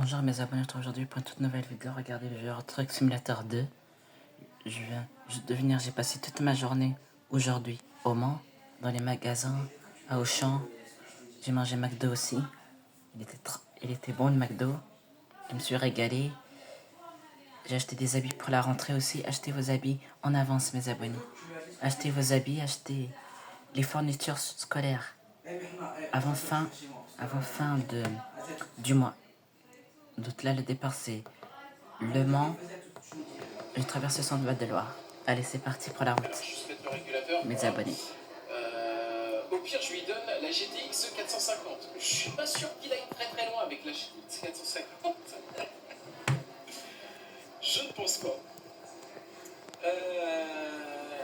Bonjour mes abonnés, aujourd'hui pour une toute nouvelle vidéo. Regardez le Euro Truck Simulator 2. Je viens juste de venir, j'ai passé toute ma journée aujourd'hui au Mans, dans les magasins, à Auchan. J'ai mangé McDo aussi. Il était bon le McDo. Je me suis régalé. J'ai acheté des habits pour la rentrée aussi. Achetez vos habits en avance mes abonnés. Achetez vos habits, achetez les fournitures scolaires avant fin du mois. Donc là le départ c'est Le Mans. Je traverse le centre Val-de-Loire. Allez, c'est parti pour la route. Mes abonnés. Au pire, je lui donne la GTX 450. Je suis pas sûr qu'il aille très très loin avec la GTX 450. Je ne pense pas.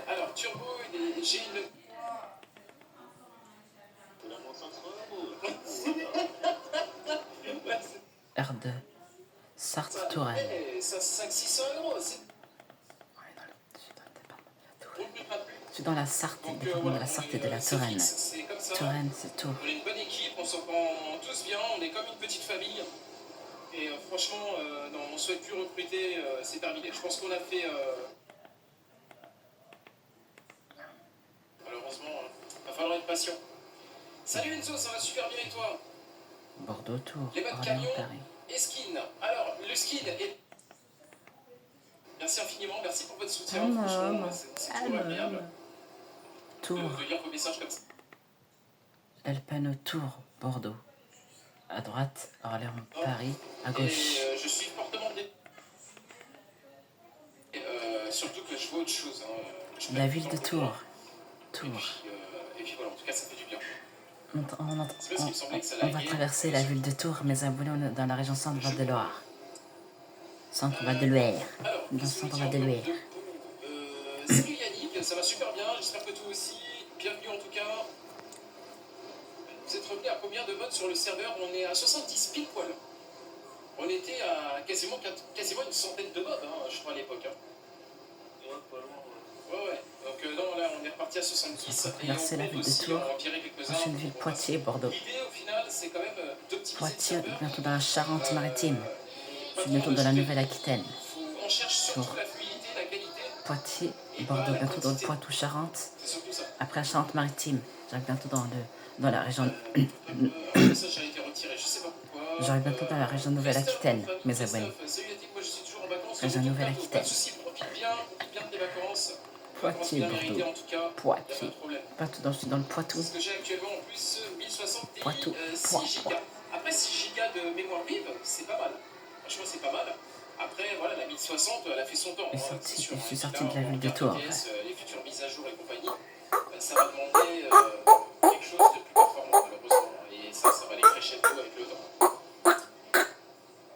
Alors, Turbo, j'ai une... R2. Sarthe-Touraine. Ça 500-600 euros. Je suis dans la Sarthe, département de la Sarthe et de la Touraine. Touraine, c'est tout. On est une bonne équipe, on s'entend tous bien, on est comme une petite famille. Et franchement, non, on ne souhaite plus recruter, c'est terminé. Je pense qu'on a fait... Malheureusement, il va falloir être patient. Salut Enzo, ça va super bien et toi? Bordeaux, Tours, Les modes Orléans, camion Paris. et skin. Alors, le skin est... Merci infiniment, merci pour votre soutien. Franchement, c'est toujours agréable Tours. de lire vos messages comme ça. El Pano, Tours, Bordeaux. À droite, Orléans, Paris. À gauche. Et je suis fortement surtout que je vois autre chose. La ville de Tours. Tours. Et puis voilà, en tout cas, ça fait du bien. On va traverser la ville de Tours, mes abonnés, on est dans la région centre Val-de-Loire. Centre Val-de-Loire. Dans le centre Val-de-Loire. Salut Yannick, ça va super bien, j'espère que toi aussi. Bienvenue en tout cas. Vous êtes revenu à combien de modes sur le serveur? On est à 70 pile poil. On était à quasiment une centaine de modes, je crois, à l'époque. Ouais. Donc non, là, on est reparti à 70. On va traverser la ville de Tours. Prochaine ville, Poitiers, Bordeaux. L'idée, au final, c'est quand même d'optimiser Poitiers, bientôt dans la Charente-Maritime. Je suis bientôt dans la Nouvelle-Aquitaine. On cherche surtout la fluidité, la qualité. Poitiers, Bordeaux, bientôt dans le Poitou-Charentes. Après la Charente-Maritime, j'arrive bientôt dans la région... J'arrive bientôt dans la région Nouvelle-Aquitaine, mes abonnés. Région Nouvelle-Aquitaine. Poitiers, Bordeaux. Poitiers. Partout je suis dans le Poitou. Ce que j'ai actuellement en plus 1060 Ti, Poitou. 6 Go. Après 6 Go de mémoire vive, c'est pas mal. Franchement, c'est pas mal. Après, voilà, la 1060, elle a fait son temps. Je suis sorti de la ville de Tours. Les futures mises à jour et compagnie, ça va demander quelque chose de plus performant, malheureusement. Et ça va les crescendo avec le temps.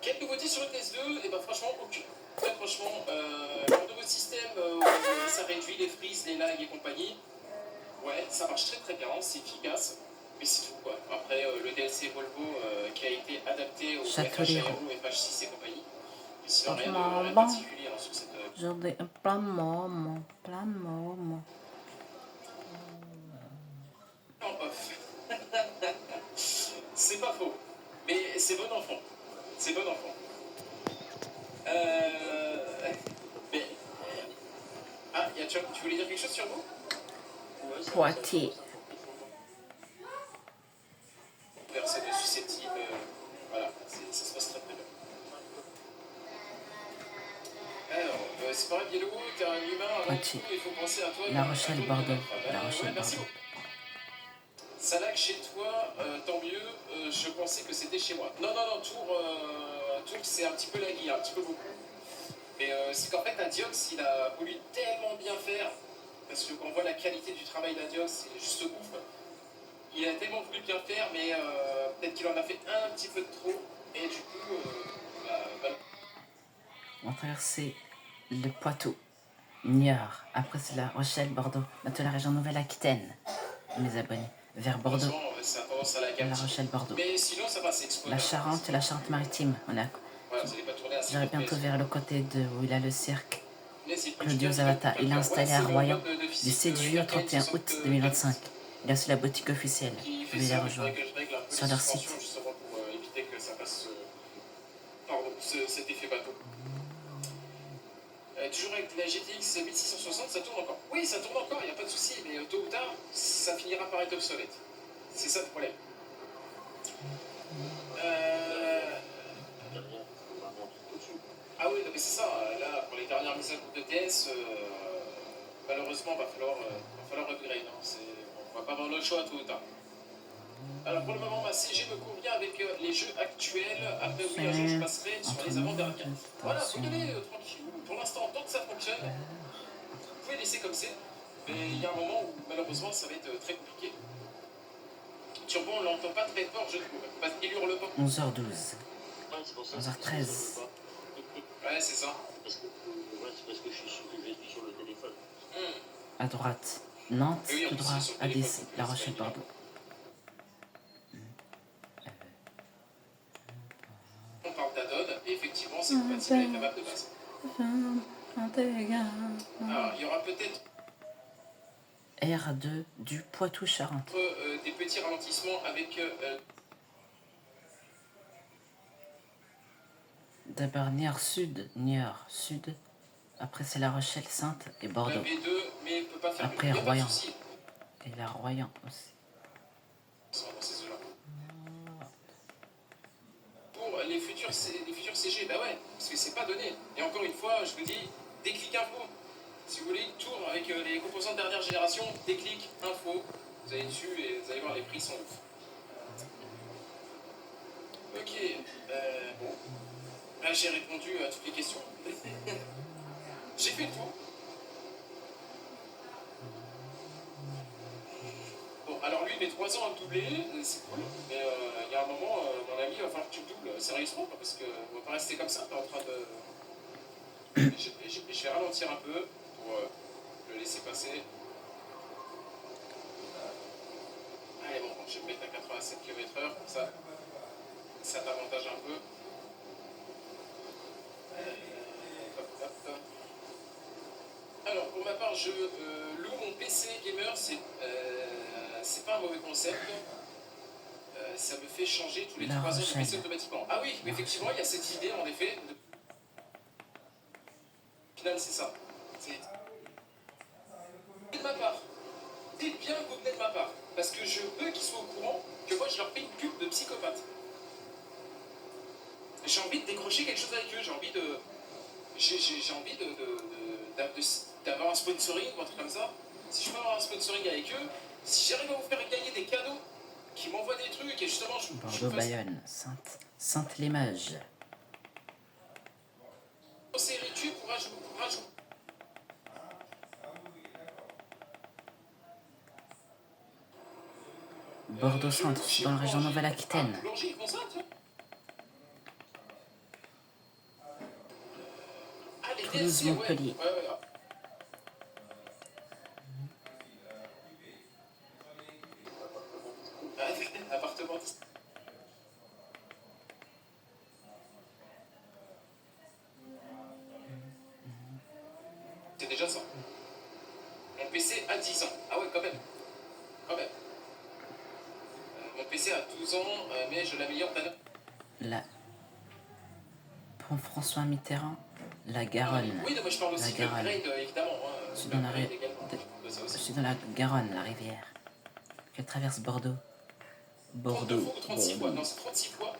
Quelle nouveauté sur le PS2? Et bah, franchement, aucune. Très franchement, le nouveau système, ça réduit les freezes, les lags et compagnie. Ouais, ça marche très très bien, c'est efficace. Mais c'est tout quoi. Après, le DLC Volvo qui a été adapté au FH Aero, FH6 et compagnie. Mais sinon, rien de particulier sur cette. J'en ai un plein moment. En off. C'est pas faux. Mais c'est bon enfant. C'est bon enfant. Mais... Ah, tu voulais dire quelque chose sur vous? Poitiers. Personne est susceptible. Voilà, ça se passe très très bien. Alors, c'est pas grave, Yellow, t'es un humain avant tout, il faut penser à toi. La Rochelle, Bordeaux. La Rochelle, merci Bordeaux. Ça lag chez toi, tant mieux, je pensais que c'était chez moi. Non, Tours c'est un petit peu lagué, un petit peu beaucoup. Mais c'est qu'en fait, Adiox, il a voulu tellement bien faire, parce que quand on voit la qualité du travail d'Adiox, c'est juste ouf. Il a tellement voulu bien faire, mais peut-être qu'il en a fait un petit peu de trop, et du coup, On va traverser le Poitou, Niort, après c'est la Rochelle, Bordeaux, bientôt la région Nouvelle-Aquitaine, mes abonnés, vers Bordeaux, la Rochelle, Bordeaux, la Charente et la Charente-Maritime, j'arrive bientôt vers le côté où il a le cirque, Claudio Zavata, il est installé à Royan du 7 juillet au 31 août 2025, il a aussi la boutique officielle, vous pouvez la rejoindre sur leur site. pardon, cet effet bateau. Toujours avec la GTX 1660, ça tourne encore. Oui, ça tourne encore, il n'y a pas de souci, mais tôt ou tard, ça finira par être obsolète. C'est ça le problème. Ah oui, non, mais c'est ça. Là, pour les dernières mises à jour de TS, malheureusement, va falloir upgrade. Hein. On va pas avoir le choix tôt ou tard. Alors pour le moment, ma CG me convient avec les jeux actuels. Après, oui, un jour, je passerai sur les avant-derniers. Voilà, vous y allez tranquille. Pour l'instant, tant que ça fonctionne, vous pouvez laisser comme c'est. Mais il y a un moment où, malheureusement, ça va être très compliqué. Turbo, on l'entend pas très fort, je trouve. Parce qu'il hurle pas. 11h12. 11h13. Ouais, c'est ça. C'est parce que je suis sur le téléphone. À droite, Nantes, Oui, tout on droit, est sur le Hadès, téléphone, La c'est Rochelle, pas Bordeaux. On parle d'Adon, et effectivement, c'est compatible avec la map de base. Alors, il y aura peut-être R2 du Poitou-Charentes. des petits ralentissements avec D'abord Niort Sud, Niort Sud. Après c'est La Rochelle, Sainte et la Bordeaux. B2, mais il ne peut pas faire Après mieux. Il n'y a pas de Royan. souci. Et la Royan aussi. Dans ces eaux-là. Pour les futurs CG, bah ouais, parce que c'est pas donné. Et encore une fois, je vous dis, déclic info. Si vous voulez une tour avec les composants de dernière génération, déclic info. Vous allez dessus et vous allez voir, les prix sont ouf. Ok, bon. Là, j'ai répondu à toutes les questions. J'ai fait le tour. Bon, alors lui, il met 3 ans à me doubler, c'est cool. Mais il y a un moment, mon ami, il va falloir que tu me doubles sérieusement, parce qu'on va pas rester comme ça, t'es en train de... Je vais ralentir un peu pour le laisser passer. Allez, bon, je vais me mettre à 87 km/h, comme ça t'avantage un peu. Hop, hop. Alors, pour ma part, je loue mon PC gamer, c'est pas un mauvais concept. Ça me fait changer tous les La 3 ans de Rochelle. PC automatiquement. Ah oui, effectivement, il y a cette idée, en effet. Au final, c'est ça. C'est de ma part. Dites bien que vous venez de ma part. Parce que je veux qu'ils soient au courant que moi, je leur fais une pub de psychopathe. J'ai envie de décrocher quelque chose avec eux. J'ai envie de... J'ai envie d'avoir un sponsoring ou un truc comme ça. Si je peux avoir un sponsoring avec eux, si j'arrive à vous faire gagner des cadeaux, qui m'envoient des trucs et justement je Bordeaux, Bayonne, Sainte-Lémage. série tu pour rajouter. Bordeaux Centre, dans la région Nouvelle-Aquitaine. Boulanger, ils font ça, tu vois. Ah, les Toulouse, DLC, Montpellier. Ouais. Appartement. C'est déjà ça. Mon PC a 10 ans. Ah ouais, quand même. Quand même. Mon PC a 12 ans, mais je l'améliore d'année. La Pont François Mitterrand, la Garonne. Oui, non, moi je parle aussi La de Garonne. l'upgrade, évidemment. Je suis dans la, L'upgrade également. Je parle de ça je aussi. suis dans la Garonne, la rivière. Qu'elle traverse Bordeaux. 32 Bordeaux. fois ou 36 fois? Non, c'est 36 fois.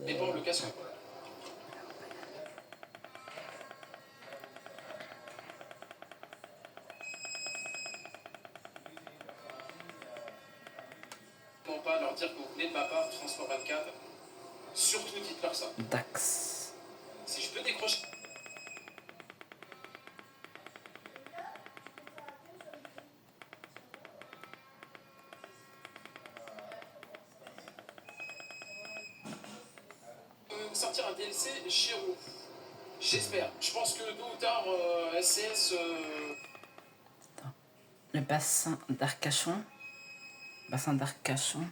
Dépend le casque. Non, pas leur dire que vous venez de ma part, Transport 24. Surtout dites-leur ça. Dax. Si je peux décrocher. Sortir un DLC chez vous. J'espère. Je pense que tôt ou tard, SCS. Le bassin d'Arcachon. Bassin d'Arcachon.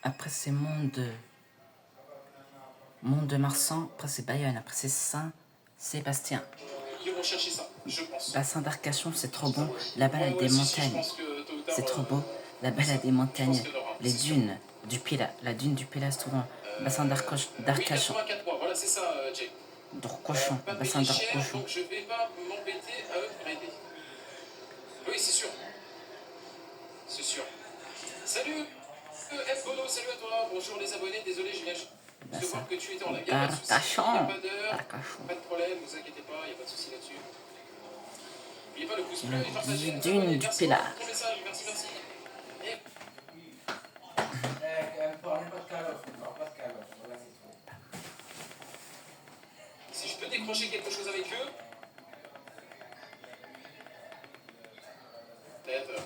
Après c'est Mont-de-Marsan. Après c'est Bayonne. Après c'est Saint-Sébastien. Ils vont chercher ça, je pense. Bassin d'Arcachon, c'est trop bon. La balade Ouais, des si, je montagnes. pense que tôt ou tard, C'est trop beau. La balade des montagnes. qu'il y en aura, Les c'est sûr. dunes. Du Pilat, la dune du Pilat se trouve en bassin Oui, d'Arcachon. 84 mois, voilà, c'est ça, Jay. D'Arcochon, Pas bassin payé cher, d'Arcochon. donc je vais pas m'embêter à upgrader. Oui, c'est sûr. C'est sûr. Salut F. Bono, salut à toi. Bonjour les abonnés, désolé, je viens juste de Bassin voir que tu étais en live. Il n'y a pas de souci, il d'Arcachon. n'y a pas d'heure, D'Arcachon. pas de problème, ne vous inquiétez pas, il n'y a pas de souci là-dessus. N'oubliez pas le pouce bleu La et partagez. dune Abonnez. du Merci beaucoup Pilat. pour ton message, merci, merci. Et si je peux décrocher quelque chose avec eux, peut-être,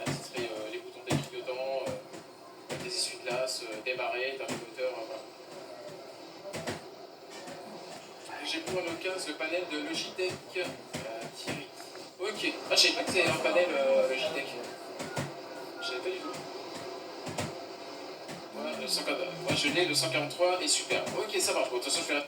ce serait les boutons des clignotants, des essuie-glaces, démarrer, interlocuteur, voilà. J'ai pour le 15 le panel de Logitech Thierry. Ok. Ah, je savais pas que c'était un panel Logitech. Je savais pas du tout. Ouais, moi je l'ai, le 143 est super. Ok, ça marche. Bon, de toute façon, je fais la...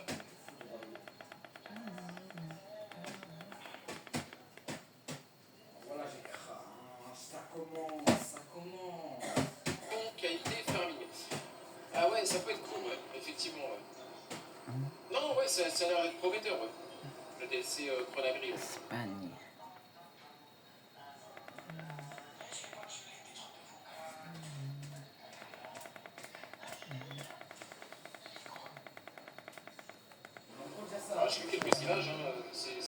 Bon, qualité fermier. Ah ouais, ça peut être cool, ouais. Effectivement, ouais. Non, ouais, ça a l'air d'être prometteur, ouais. Le DLC Chronagri. Espagne.